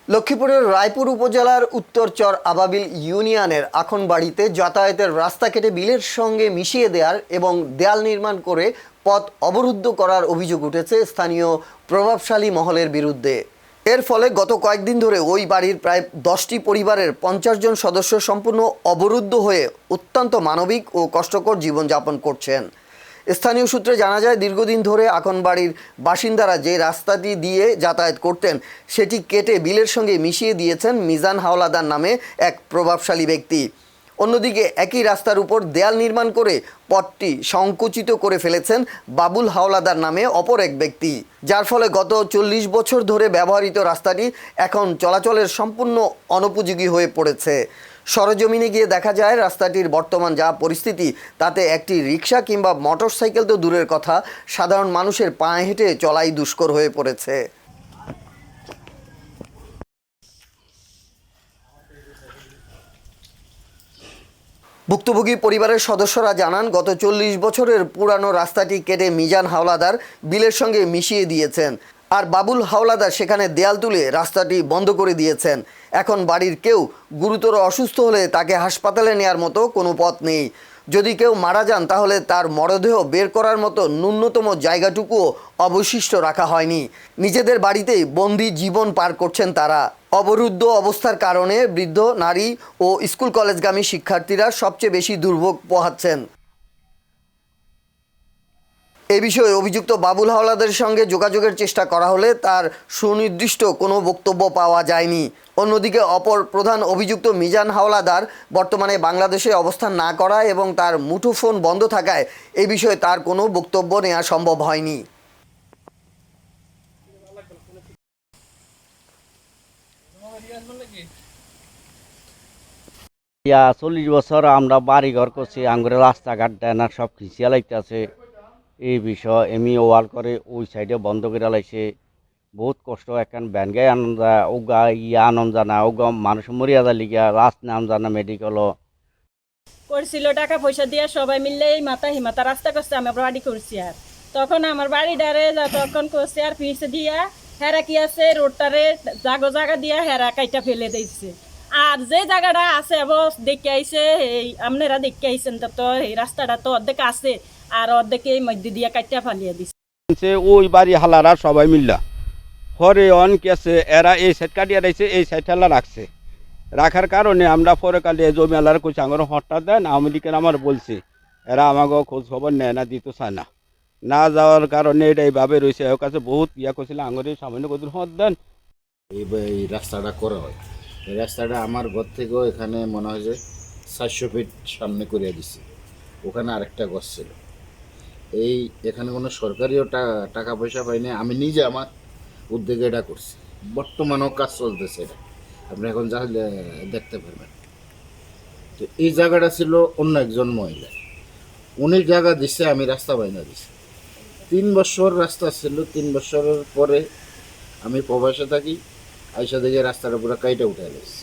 লক্ষ্মীপুরের রায়পুর উপজেলার উত্তরচর আবাবিল ইউনিয়নের আখনবাড়িতে যাতায়াতের রাস্তা কেটে বিলের সঙ্গে মিশিয়ে দেওয়ার এবং দেয়াল নির্মাণ করে পথ অবরুদ্ধ করার অভিযোগ উঠেছে স্থানীয় প্রভাবশালী মহলের বিরুদ্ধে। এর ফলে গত কয়েকদিন ধরে ওই বাড়ির প্রায় 10টি পরিবারের 50 জন সদস্য সম্পূর্ণ অবরুদ্ধ হয়ে অত্যন্ত মানবিক ও কষ্টকর জীবনযাপন করছেন। স্থানীয় সূত্রে জানা যায়, দীর্ঘদিন ধরে আখনবাড়ির বাসিন্দারা যে রাস্তাটি দিয়ে যাতায়াত করতেন সেটি কেটে বিলের সঙ্গে মিশিয়ে দিয়েছেন মিজান হাওলাদার নামে এক প্রভাবশালী ব্যক্তি। অন্যদিকে একই রাস্তার উপর দেয়াল নির্মাণ করে পথটি সংকুচিত করে ফেলেছেন বাবুল হাওলাদার নামে অপর এক ব্যক্তি, যার ফলে গত 40 বছর ধরে ব্যবহৃত রাস্তাটি এখন চলাচলের সম্পূর্ণ অনুপযোগী হয়ে পড়েছে। সরেজমিনে গিয়ে দেখা যায় রাস্তাটির বর্তমান যা পরিস্থিতি তাতে একটি রিক্সা কিংবা মোটরসাইকেল তো দূরের কথা, সাধারণ মানুষের পায়ে হেঁটে চলাই দুষ্কর হয়ে পড়েছে। ভুক্তভোগী পরিবারের সদস্যরা জানান, গত 40 বছরের পুরানো রাস্তাটি কেটে মিজান হাওলাদার বিলের সঙ্গে মিশিয়ে দিয়েছেন, আর বাবুল হাওলাদার সেখানে দেয়াল তুলে রাস্তাটি বন্ধ করে দিয়েছেন। এখন বাড়ির কেউ গুরুতর অসুস্থ হলে তাকে হাসপাতালে নেওয়ার মতো কোনো পথ নেই। যদি কেউ মারা যান তাহলে তার মরদেহ বের করার মতো ন্যূনতম জায়গাটুকুও অবশিষ্ট রাখা হয়নি। নিজেদের বাড়িতেই বন্দি জীবন পার করছেন তারা। অবরুদ্ধ অবস্থার কারণে বৃদ্ধ, নারী ও স্কুল কলেজগামী শিক্ষার্থীরা সবচেয়ে বেশি দুর্ভোগ পোহাচ্ছেন। এ বিষয়ে অভিযুক্ত বাবুল হাওলাদারের সঙ্গে যোগাযোগের চেষ্টা করা হলে তার সুনির্দিষ্ট কোনো বক্তব্য পাওয়া যায়নি। অন্যদিকে অপর প্রধান অভিযুক্ত মিজান হাওলাদার বর্তমানে বাংলাদেশে অবস্থান না করা এবং তার মুঠোফোন বন্ধ থাকায় এ বিষয়ে তার কোনো বক্তব্য নেওয়া সম্ভব হয়নি। 40 বছর আমরা বাড়ি ঘর করছি, আঙ্গুরে রাস্তাঘাট দেয় না, সব খিচিয়া লাইতেছে। এই বিষয় এমনি ওয়াল করে ওই সাইডে বন্ধ করে লাইছে। বহুত কষ্ট, এখন ব্যান গায়ে আনন্দ যায়, ওগা আনন্দ জানা, ওগা মানুষ মরিয়া যায় লিগা রাস্তা নাম জানা মেডিকেল করছিল টাকা পয়সা দিয়ে সবাই মিললে এই মাথা হিমাতা রাস্তা করছে, আমি বাড়ি করছি। আর তখন আমার বাড়ি ডারে তখন করছে আর পিছে দিয়া হেরা কি আছে রোডটারে জাগা দিয়া হেরা কাইটা ফেলে দিয়েছে। আর যে জায়গাটা আছে দেখে আইছে, এই আপনারা দেখে আইছেন তো এই রাস্তাটা তো অর্ধেক আছে আর অর্ধেকে এই মধ্যে দিয়ে কাইটা ফালিয়ে দিচ্ছে। ওই বাড়ি হালারা সবাই মিল্লা হরে অন কেছে এরা এই সাইড কাটিয়ে রাখছে, এই সাইড হেলা রাখছে। রাখার কারণে আমরা পরে কালি জমি আলার কইছি আমার হঠাৎ দেন আওয়ামী লীগের আমার বলছি, এরা আমাকে খোঁজ খবর নেয় না, দিতে চায় না। না যাওয়ার কারণে এটা এইভাবে রয়েছে। ওর কাছে বহুত ইয়া করছিল, আঙুরে সামান্য কদিন হত দেন এই রাস্তাটা করা হয়। এই রাস্তাটা আমার ঘর থেকেও এখানে মনে হয় যে 400 ফিট সামনে করিয়া দিছে। ওখানে আরেকটা ঘর ছিল। এখানে কোনো সরকারিও টাকা পয়সা পাইনি, আমি নিজে আমার উদ্যোগে এটা করছি। বর্তমানেও কাজ চলতেছে, এটা আপনি এখন যাহলে দেখতে পারবেন। তো এই জায়গাটা ছিল অন্য একজন মহিলা, উনি জায়গা দিচ্ছে, আমি রাস্তা বাইনা দিছি। 3 বছর রাস্তা ছিল, 3 বছরের পরে আমি প্রবাসে থাকি, আইসা দেখে রাস্তাটা পুরো কাইটা উঠে গেছে।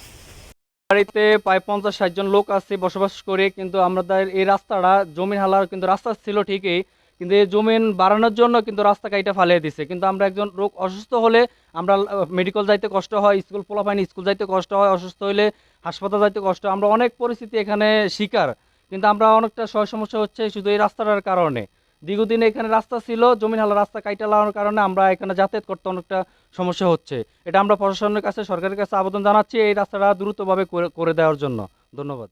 বাড়িতে প্রায় 50-60 জন লোক আছে বসবাস করে, কিন্তু আমাদের এই রাস্তাটা জমিন হালার কিন্তু রাস্তা ছিল ঠিকই, কিন্তু এই জমিন বাড়ানোর জন্য কিন্তু রাস্তা কাইটা ফালিয়ে দিছে। কিন্তু আমরা একজন রোগ অসুস্থ হলে আমরা মেডিকেল যাইতে কষ্ট হয়, স্কুল পোলাপাইনি স্কুল যাইতে কষ্ট হয়, অসুস্থ হলে হাসপাতাল যাইতে কষ্ট হয়। আমরা অনেক পরিস্থিতি এখানে শিকার, কিন্তু আমরা অনেকটা সমস্যা হচ্ছে শুধু এই রাস্তাটার কারণে। দীর্ঘদিন এখানে রাস্তা ছিল, জমিন হালা রাস্তা কাইটা লাগানোর কারণে আমরা এখানে যাতায়াত করতে অনেকটা সমস্যা হচ্ছে। এটা আমরা প্রশাসনের কাছে, সরকারের কাছে আবেদন জানাচ্ছি এই রাস্তাটা দ্রুতভাবে করে দেওয়ার জন্য। ধন্যবাদ।